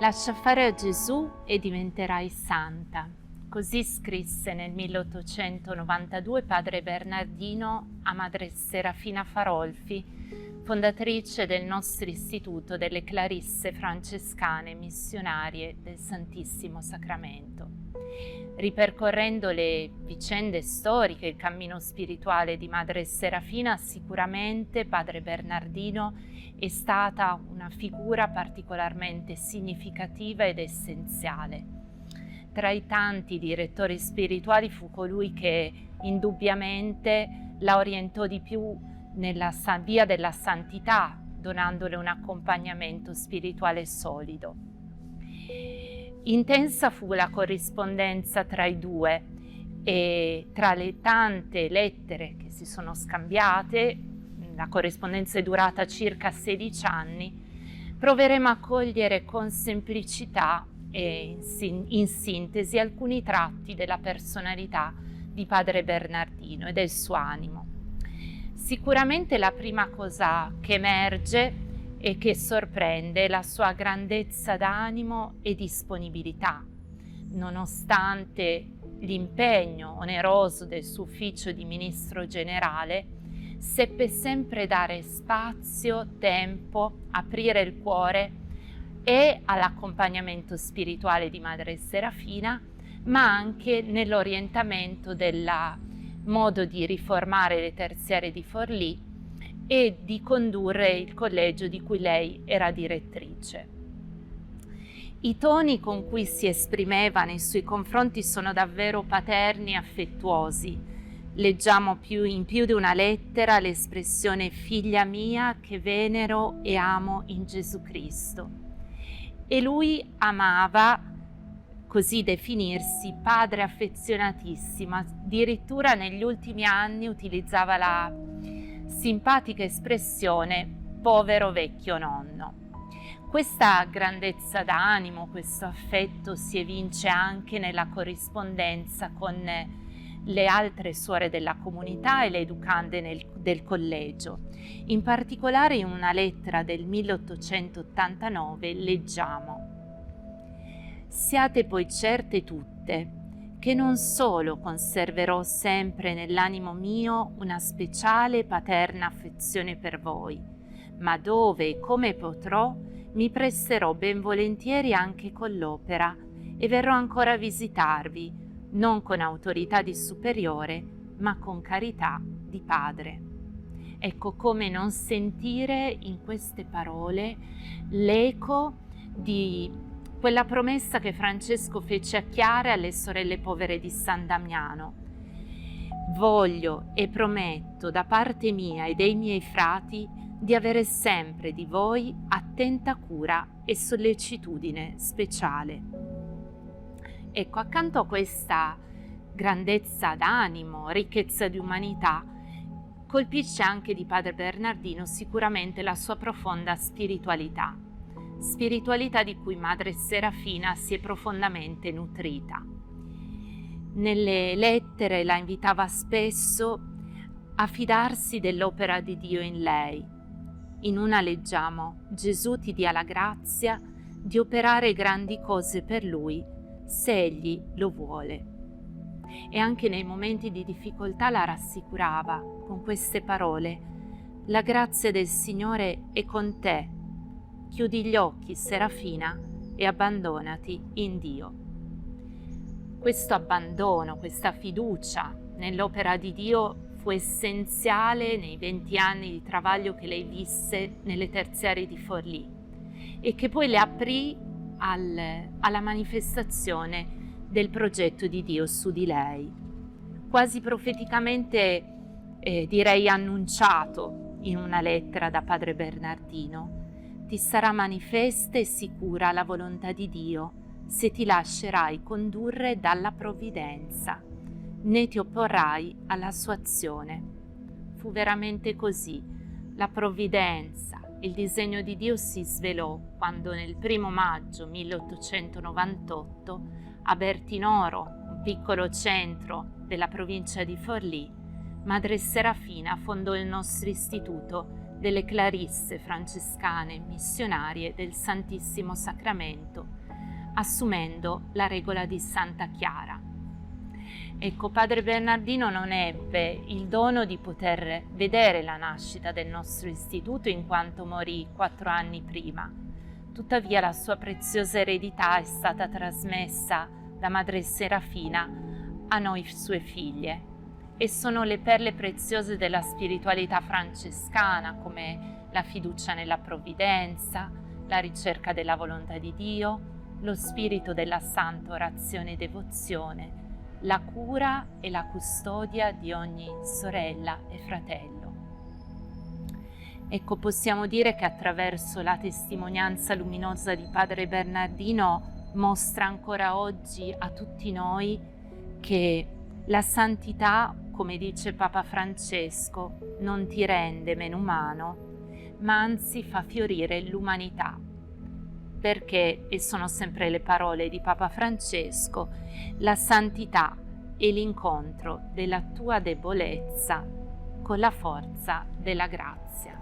Lascia fare a Gesù e diventerai santa. Così scrisse nel 1892 padre Bernardino a madre Serafina Farolfi, fondatrice del nostro istituto delle Clarisse francescane missionarie del Santissimo Sacramento. Ripercorrendo le vicende storiche, il cammino spirituale di madre Serafina, sicuramente padre Bernardino è stata una figura particolarmente significativa ed essenziale. Tra i tanti direttori spirituali fu colui che indubbiamente la orientò di più nella via della santità, donandole un accompagnamento spirituale solido. Intensa fu la corrispondenza tra i due e tra le tante lettere che si sono scambiate, la corrispondenza è durata circa 16 anni, proveremo a cogliere con semplicità e in sintesi alcuni tratti della personalità di padre Bernardino e del suo animo. Sicuramente la prima cosa che emerge e che sorprende è la sua grandezza d'animo e disponibilità. Nonostante l'impegno oneroso del suo ufficio di ministro generale, seppe sempre dare spazio, tempo, aprire il cuore e all'accompagnamento spirituale di madre Serafina, ma anche nell'orientamento del modo di riformare le terziarie di Forlì e di condurre il collegio di cui lei era direttrice. I toni con cui si esprimeva nei suoi confronti sono davvero paterni e affettuosi. Leggiamo in più di una lettera l'espressione «figlia mia che venero e amo in Gesù Cristo». E lui amava così definirsi padre affezionatissimo, addirittura negli ultimi anni utilizzava la simpatica espressione povero vecchio nonno. Questa grandezza d'animo, questo affetto si evince anche nella corrispondenza con le altre suore della comunità e le educande del collegio. In particolare in una lettera del 1889 leggiamo: «Siate poi certe tutte che non solo conserverò sempre nell'animo mio una speciale paterna affezione per voi, ma dove e come potrò mi presterò ben volentieri anche con l'opera e verrò ancora a visitarvi, non con autorità di superiore, ma con carità di padre». Ecco come non sentire in queste parole l'eco di quella promessa che Francesco fece a Chiara e alle sorelle povere di San Damiano. «Voglio e prometto da parte mia e dei miei frati di avere sempre di voi attenta cura e sollecitudine speciale». Ecco, accanto a questa grandezza d'animo, ricchezza di umanità, colpisce anche di padre Bernardino sicuramente la sua profonda spiritualità di cui madre Serafina si è profondamente nutrita. Nelle lettere la invitava spesso a fidarsi dell'opera di Dio in lei. In una leggiamo: «Gesù ti dia la grazia di operare grandi cose per Lui, se Egli lo vuole». E anche nei momenti di difficoltà la rassicurava con queste parole: «La grazia del Signore è con te. Chiudi gli occhi, Serafina, e abbandonati in Dio». Questo abbandono, questa fiducia nell'opera di Dio fu essenziale nei 20 anni di travaglio che lei visse nelle terziarie di Forlì e che poi le aprì alla manifestazione del progetto di Dio su di lei. Quasi profeticamente, direi annunciato in una lettera da padre Bernardino: «Ti sarà manifesta e sicura la volontà di Dio se ti lascerai condurre dalla provvidenza, né ti opporrai alla sua azione». Fu veramente così. La provvidenza, il disegno di Dio si svelò quando nel 1 maggio 1898 a Bertinoro, un piccolo centro della provincia di Forlì, madre Serafina fondò il nostro istituto delle clarisse francescane missionarie del Santissimo Sacramento, assumendo la regola di Santa Chiara. Ecco, Padre Bernardino non ebbe il dono di poter vedere la nascita del nostro istituto in quanto morì 4 anni prima. Tuttavia la sua preziosa eredità è stata trasmessa da Madre Serafina a noi sue figlie e sono le perle preziose della spiritualità francescana, come la fiducia nella provvidenza, la ricerca della volontà di Dio, lo spirito della santa orazione e devozione, la cura e la custodia di ogni sorella e fratello. Ecco, possiamo dire che attraverso la testimonianza luminosa di Padre Bernardino mostra ancora oggi a tutti noi che la santità, come dice Papa Francesco, non ti rende meno umano, ma anzi fa fiorire l'umanità. Perché, e sono sempre le parole di Papa Francesco, la santità è l'incontro della tua debolezza con la forza della grazia.